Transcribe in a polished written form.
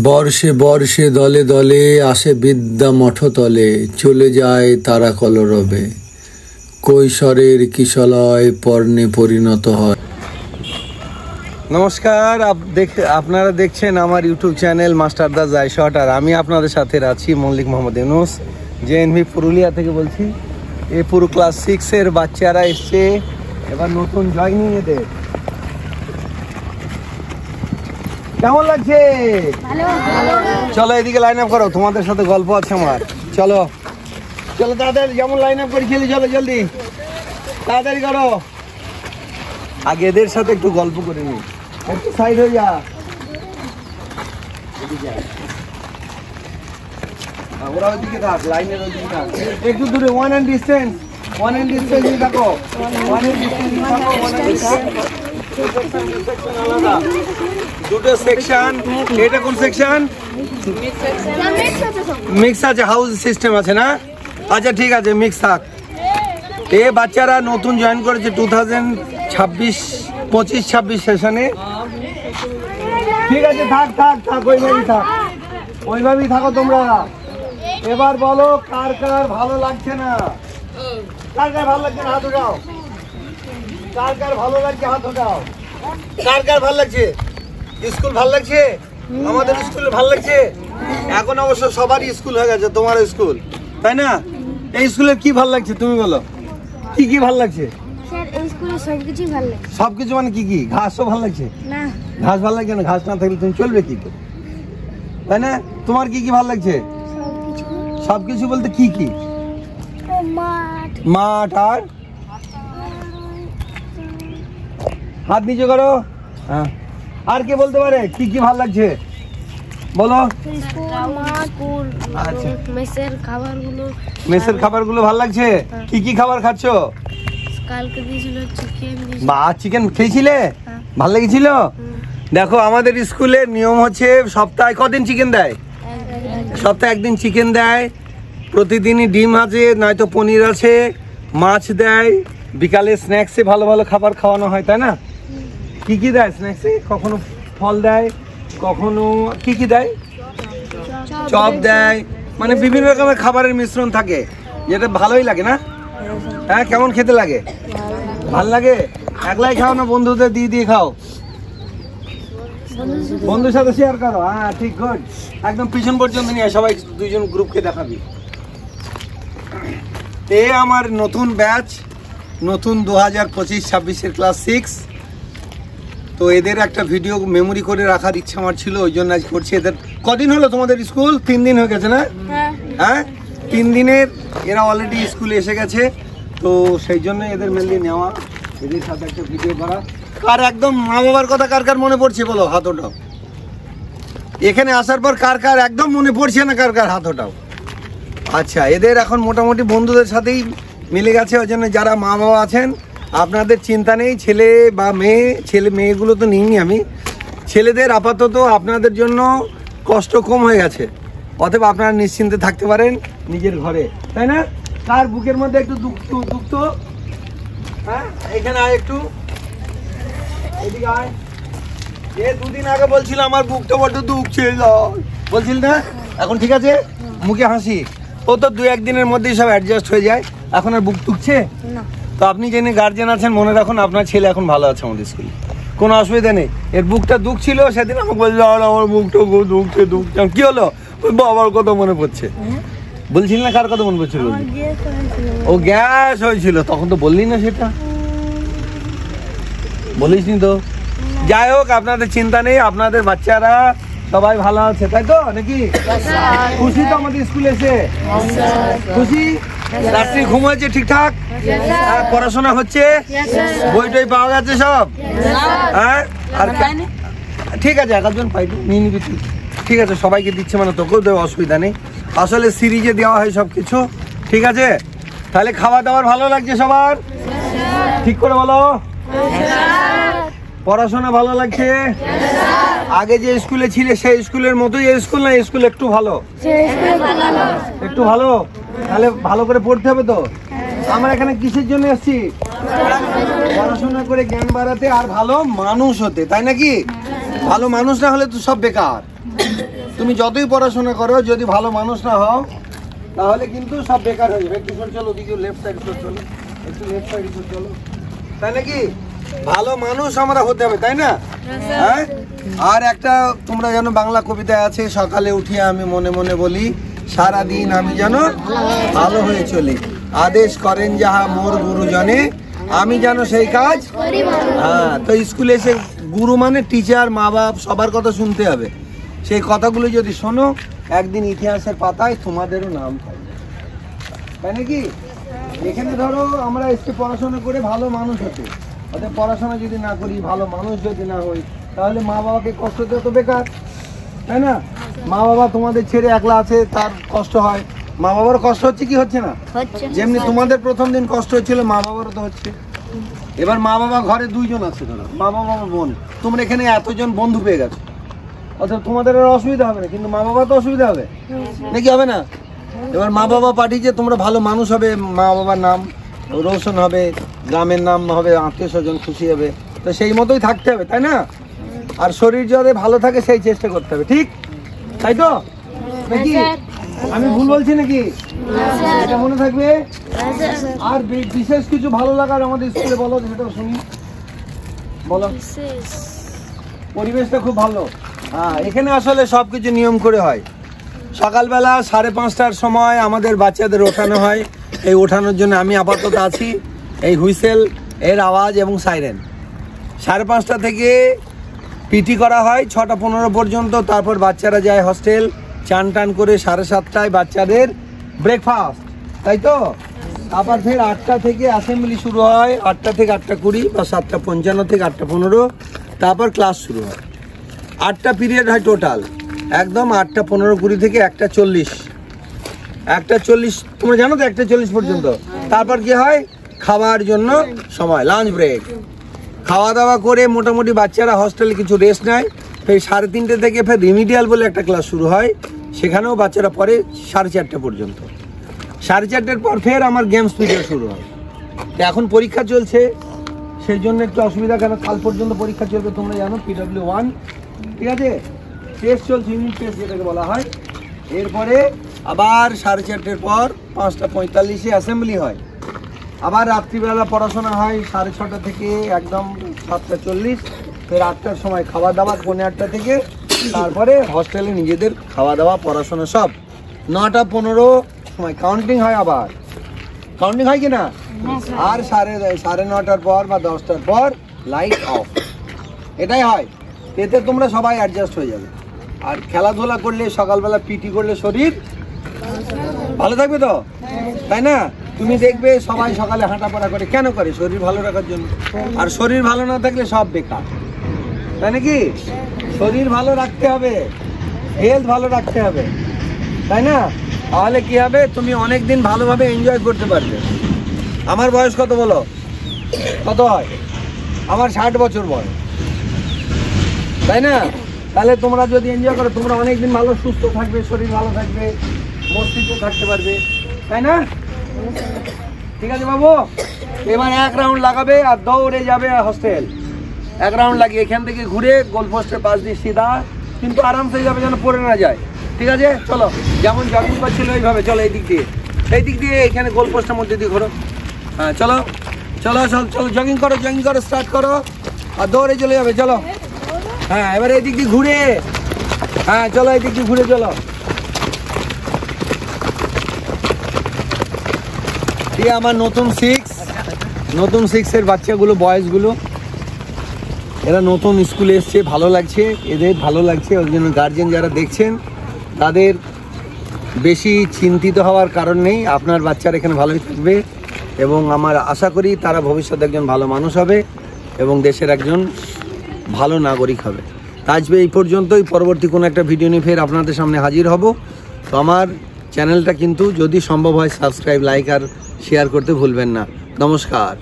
বর্ষে বর্ষে দলে দলে আসে বিদ্যা মঠতলে, চলে যায় তারা কলরবে, কৈশোরের কিশলয় পর্ণে পরিণত হয়। নমস্কার, আপনারা দেখছেন আমার ইউটিউব চ্যানেল মাস্টার দা জায়শট, আর আমি আপনাদের সাথে আছি মল্লিক মোহাম্মদ ইউনুস, জেএনভি পুরুলিয়া থেকে বলছি। এই পুরো ক্লাস 6-এর বাচ্চারা এসছে, এবার নতুন জয়নিং এদের। কেমন লাগছে? চলো এদিকে লাইন আপ করো, তোমাদের সাথে গল্প আছে আমার। চলো চলো তাড়াতাড়ি, যেমন লাইন আপ করে খেলি, চলো জলদি তাড়াতাড়ি করো। আগে এদের সাথে একটু গল্প করে নি, একটু সাইড হয়ে যা। ওরা ওইদিকে থাক, লাইনের ওইদিকে থাক, একটু দূরে, ওয়ান হ্যান্ড ডিস্টেন্স থাকো, আলাদা দুটো সেকশন। এটা কোন সেকশন? মিক্স আছে, হাউস সিস্টেম আছে না? আচ্ছা ঠিক আছে, মিক্স থাক। এ বাচ্চারা নতুন জয়েন করেছে 2025-26 সেশনে। ঠিক আছে, থাক থাক থাক, ওইভাবেই থাকো তোমরা। এবার বলো কার কার ভালো লাগছে না? কার কার ভালো লাগছে না হাত উঠাও। কার কার ভালো লাগছে হাত উঠাও। কার কার ভালো লাগছে? স্কুল ভালো লাগছে? আমাদের স্কুলে ভালো লাগছে। এখন অবশ্য সবারই স্কুল হয়ে গেছে, তোমার স্কুল, তাই না? এই স্কুলে কি ভালো লাগছে তুমি বলো, কি কি ভালো লাগছে? স্যার এই স্কুলে সবকিছু ভালো লাগে। সবকিছু মানে কি কি? ঘাসও ভালো লাগছে না? ঘাস ভালো লাগছে না, ঘাস না থাকলে তুমি চলবে কি করে, তাই না? তোমার কি কি ভালো লাগছে? সবকিছু বলতে কি কি? মাঠ আর হাত নিচে করো। হ্যাঁ, আর কে বলতে পারে কি কি ভালো লাগছে বলো? আচ্ছা, মেসের খাবারগুলো ভালো লাগছে। কি কি খাবার খাচ্ছো? কালকে দিয়েছিল চিকেন। বা চিকেন খেয়েছিলে? ভালো লেগেছিল? দেখো আমাদের স্কুলের নিয়ম হচ্ছে সপ্তাহে কদিন চিকেন দেয়? সপ্তাহে একদিন চিকেন দেয়। প্রতিদিনই ডিম আছে, নয়তো পনির আছে, মাছ দেয়। বিকালে স্ন্যাক্সে ভালো ভালো খাবার খাওয়ানো হয়, তাই না? কি কি দেয় স্ন্যাক্সে? কখনো ফল দেয়, কখনো কি কি দেয়? চপ দেয়, মানে বিভিন্ন রকমের খাবারের মিশ্রণ থাকে, যেটা ভালোই লাগে না? হ্যাঁ, কেমন খেতে লাগে? ভাল লাগে। একলাই খাও না বন্ধুদের দিয়ে দিয়ে খাও? বন্ধুর সাথে শেয়ার করো। হ্যাঁ ঠিক, গুড। একদম পিছন পর্যন্ত নিয়ে সবাই দুইজন গ্রুপকে দেখাবি। এ আমার নতুন ব্যাচ, নতুন 2025-26-এর ক্লাস 6। তো এদের একটা ভিডিও মেমোরি করে রাখার ইচ্ছা আমার ছিল, ওই জন্য আজ করছি। এদের কদিন হলো তোমাদের স্কুল? 3 দিন হয়ে গেছে না? হ্যাঁ, 3 দিনের এরা অলরেডি স্কুলে এসে গেছে। তো সেই জন্য এদের মেনলি নেওয়া, এদের সাথে একটা ভিডিও করা। কার একদম মা বাবার কথা কার কার মনে পড়ছে বলো, হাত ওঠাও। এখানে আসার পর কার কার একদম মনে পড়ছে না, কার কার হাত ওঠাও। আচ্ছা, এদের এখন মোটামুটি বন্ধুদের সাথেই মিলে গেছে, ওই জন্য যারা মা বাবা আছেন আপনাদের চিন্তা নেই। ছেলে বা মেয়ে, ছেলে মেয়েগুলো তো নিইনি আমি, ছেলেদের আপাতত আপনাদের জন্য কষ্ট কম হয়ে গেছে, অতএব আপনারা নিশ্চিন্তে থাকতে পারেন নিজের ঘরে, তাই না? কার বুকের মধ্যে একটু দুঃখ? হ্যাঁ, এখানে আয় একটু, এদিকে আয়। এ 2 দিন আগে বলছিল আমার বুকটা বড্ড দুঃখছে বলছিল না? এখন ঠিক আছে, মুখে হাসি। ও তো 2-1 দিনের মধ্যেই সব অ্যাডজাস্ট হয়ে যায়। এখন আর বুক টুকছে না। তো আপনি জেনে গার্জেন আছেন, মনে রাখুন আপনার ছেলে এখন ভালো আছে আমাদের স্কুলে, কোনো অসুবিধা নেই। এর বুকটা দুঃখ ছিল, সেদিন আমাকে বলছিল আমার বুকটা দুঃখছে। কি হলো? ওই বাবার কথা মনে পড়ছে বলছিল না? কার কথা মনে পড়ছিল? ও গ্যাস হয়েছিল, তখন তো বললি না, সেটা বলিসনি তো। যাই হোক, আপনাদের চিন্তা নেই, আপনাদের বাচ্চারা সবাই ভালো আছে, তাই তো নাকি? খুশি তো আমাদের স্কুলে এসে? খুশি? রাত্রি ঘুম হয়েছে ঠিকঠাক? পড়াশোনা হচ্ছে? বই টই পাওয়া গেছে সব? হ্যাঁ, আর ঠিক আছে, 1-জন পাইনি, নিয়ে নিবি তুই। ঠিক আছে, সবাইকে দিচ্ছে মানে তোকেও দেওয়া, অসুবিধা নেই। আসলে সিরিজে দেওয়া হয় সব কিছু, ঠিক আছে? তাহলে খাওয়া দাওয়ার ভালো লাগছে সবার? ঠিক করে বলো। পড়াশোনা ভালো লাগছে? আগে যে স্কুলে ছিলে সেই স্কুলের মতোই এই স্কুল, না স্কুল একটু ভালো? একটু ভালো। তাহলে ভালো করে পড়তে হবে তো। আমরা এখানে কিসের জন্য এসেছি? পড়াশোনা করে জ্ঞান বাড়াতে আর ভালো মানুষ হতে, তাই নাকি? ভালো মানুষ না হলে তো সব বেকার। তুমি যতই পড়াশোনা করো যদি ভালো মানুষ না হও তাহলে কিন্তু সব বেকার হয়ে যাবে। একটু চলো দিকে লেফট সাইড চলো, একটু লেফট সাইড চলো, তাই নাকি? ভালো মানুষ আমরা হতে হবে, তাই না? হ্যাঁ। আর একটা তোমরা জানো বাংলা কবিতায় আছে, সকালে উঠিয়ে আমি মনে মনে বলি সারাদিন আমি যেন ভালো হয়ে চলি, আদেশ করেন যাহা মোর গুরুজনে আমি যেন সেই কাজ। হ্যাঁ, তো স্কুলে এসে গুরু মানে টিচার, মা বাপ সবার কথা শুনতে হবে। সেই কথাগুলো যদি শোনো একদিন ইতিহাসের পাতায় তোমাদেরও নাম থাকবে, তাই নাকি? এখানে ধরো আমরা এসে পড়াশোনা করে ভালো মানুষ হতে, অর্থাৎ পড়াশোনা যদি না করি, ভালো মানুষ যদি না হই, তাহলে মা বাবাকে কষ্ট দেওয়া তো বেকার, তাই না? মা বাবা তোমাদের ছেড়ে একলা আছে, তার কষ্ট হয়। মা বাবার কষ্ট হচ্ছে কি হচ্ছে না? যেমনি তোমাদের প্রথম দিন কষ্ট হচ্ছিল, মা বাবারও তো হচ্ছে। এবার মা বাবা ঘরে দুইজন আছে, ধরো মা বাবা বোন, তোমরা এখানে এতজন বন্ধু পেয়ে গেছো, অর্থাৎ তোমাদের আর অসুবিধা হবে না, কিন্তু মা বাবা তো অসুবিধা হবে নাকি, হবে না? এবার মা বাবা পাঠিয়েছে তোমরা ভালো মানুষ হবে, মা বাবার নাম রোশন হবে, গ্রামের নাম হবে, আত্মীয় স্বজন খুশি হবে, তো সেই মতোই থাকতে হবে, তাই না? আর শরীর যাতে ভালো থাকে সেই চেষ্টা করতে হবে, ঠিক তাই তো নাকি? আমি ভুল বলছি নাকি? এটা মনে থাকবে। আর বিশেষ কিছু ভালো লাগার আমাদের স্কুলে বলো, সেটা শুনি, বলো। পরিবেশটা খুব ভালো। হ্যাঁ, এখানে আসলে সবকিছু নিয়ম করে হয়। সকালবেলা 5:30টার সময় আমাদের বাচ্চাদের ওঠানো হয়। এই ওঠানোর জন্য আমি আপাতত আছি। এই হুইসেল এর আওয়াজ এবং সাইরেন। 5:30টা থেকে পিটি করা হয় 6:15 পর্যন্ত। তারপর বাচ্চারা যায় হস্টেল, চান টান করে 7:30টায় বাচ্চাদের ব্রেকফাস্ট, তাই তো? আবার ফের 8টা থেকে অ্যাসেম্বলি শুরু হয়, 8টা থেকে 8:20 বা 7:55 থেকে 8:15, তারপর ক্লাস শুরু হয়। 8টা পিরিয়ড হয় টোটাল, একদম 8:15-20 থেকে 1:40। 1:40 তোমরা জানো তো, 1:40 পর্যন্ত। তারপর কি হয়? খাওয়ার জন্য সময়, লাঞ্চ ব্রেক। খাওয়া দাওয়া করে মোটামুটি বাচ্চারা হস্টেলে কিছু রেস্ট নেয়। ফের 3:30 থেকে ফের রিমিডিয়াল বলে একটা ক্লাস শুরু হয়, সেখানেও বাচ্চারা পড়ে 4:30 পর্যন্ত। 4:30টার পর ফের আমার গেমস পিরিয়ড শুরু হয়। তো এখন পরীক্ষা চলছে, সেই জন্য একটু অসুবিধা, কেন কাল পর্যন্ত পরীক্ষা চলবে, তোমরা জানো PW1, ঠিক আছে? টেস্ট চলছে, ইউনিট টেস্ট যেটাকে বলা হয়। এরপরে আবার 4:30টার পর 5:45-এ অ্যাসেম্বলি হয়। আবার রাত্রিবেলা পড়াশোনা হয় 6:30 থেকে একদম 7:40। ফের 8টার সময় খাওয়া দাওয়া, 8:15 থেকে। তারপরে হস্টেলে নিজেদের খাওয়া দাওয়া, পড়াশোনা সব। 9:15 সময় কাউন্টিং হয়, আবার কাউন্টিং হয় কি না? আর 9:30টার পর বা 10টার পর লাইট অফ, এটাই হয়। এতে তোমরা সবাই অ্যাডজাস্ট হয়ে যাবে। আর খেলাধুলা করলে, সকালবেলা পিটি করলে শরীর ভালো থাকবে তো, তাই না? তুমি দেখবে সবাই সকালে হাঁটাপড়া করে, কেন করে? শরীর ভালো রাখার জন্য। আর শরীর ভালো না থাকলে সব বেকার, তাই নাকি? শরীর ভালো রাখতে হবে, হেলথ ভালো রাখতে হবে, তাই না? তাহলে কি হবে? তুমি অনেক দিন ভালোভাবে এনজয় করতে পারবে। আমার বয়স কত বলো? কত হয়? আমার 60 বছর বয়স, তাই না? তাহলে তোমরা যদি এনজয় করো, তোমরা অনেক দিন ভালো সুস্থ থাকবে, শরীর ভালো থাকবে, মস্তিষ্ক থাকতে পারবে, তাই না? ঠিক আছে বাবু, এবার 1 রাউন্ড লাগাবে আর দৌড়ে যাবে হস্টেল। 1 রাউন্ড লাগিয়ে এখান থেকে ঘুরে গোলপোস্টের পাশ দিয়ে সিধা, কিন্তু আরামসে যাবে, যেন পড়ে না যায়, ঠিক আছে? চলো, যেমন জগিং করছিল ওইভাবে চলো, এই দিক দিয়ে এখানে গোলপোস্টের মধ্যে দিয়ে ঘোরো। হ্যাঁ, চলো চলো চলো, জগিং করো, স্টার্ট করো, আর দৌড়ে চলে যাবে, চলো। হ্যাঁ, এবার এই দিক দিয়ে ঘুরে, হ্যাঁ চলো, এই দিক দিয়ে ঘুরে চলো। আমার নতুন 6 এর বাচ্চাগুলো, বয়েজগুলো, এরা নতুন স্কুলে এসছে, ভালো লাগছে, এদের ভালো লাগছে। ওই জন্য গার্জেন যারা দেখছেন তাদের বেশি চিন্তিত হওয়ার কারণ নেই। আপনার বাচ্চারা এখানে ভালোই থাকবে এবং আমার আশা করি তারা ভবিষ্যতে একজন ভালো মানুষ হবে এবং দেশের একজন ভালো নাগরিক হবে। আজকে এই পর্যন্তই। পরবর্তী কোনো একটা ভিডিও নিয়ে ফের আপনাদের সামনে হাজির হব। তো আমার চ্যানেলটা কিন্তু যদি সম্ভব হয় সাবস্ক্রাইব, লাইক আর শেয়ার করতে ভুলবেন না। নমস্কার।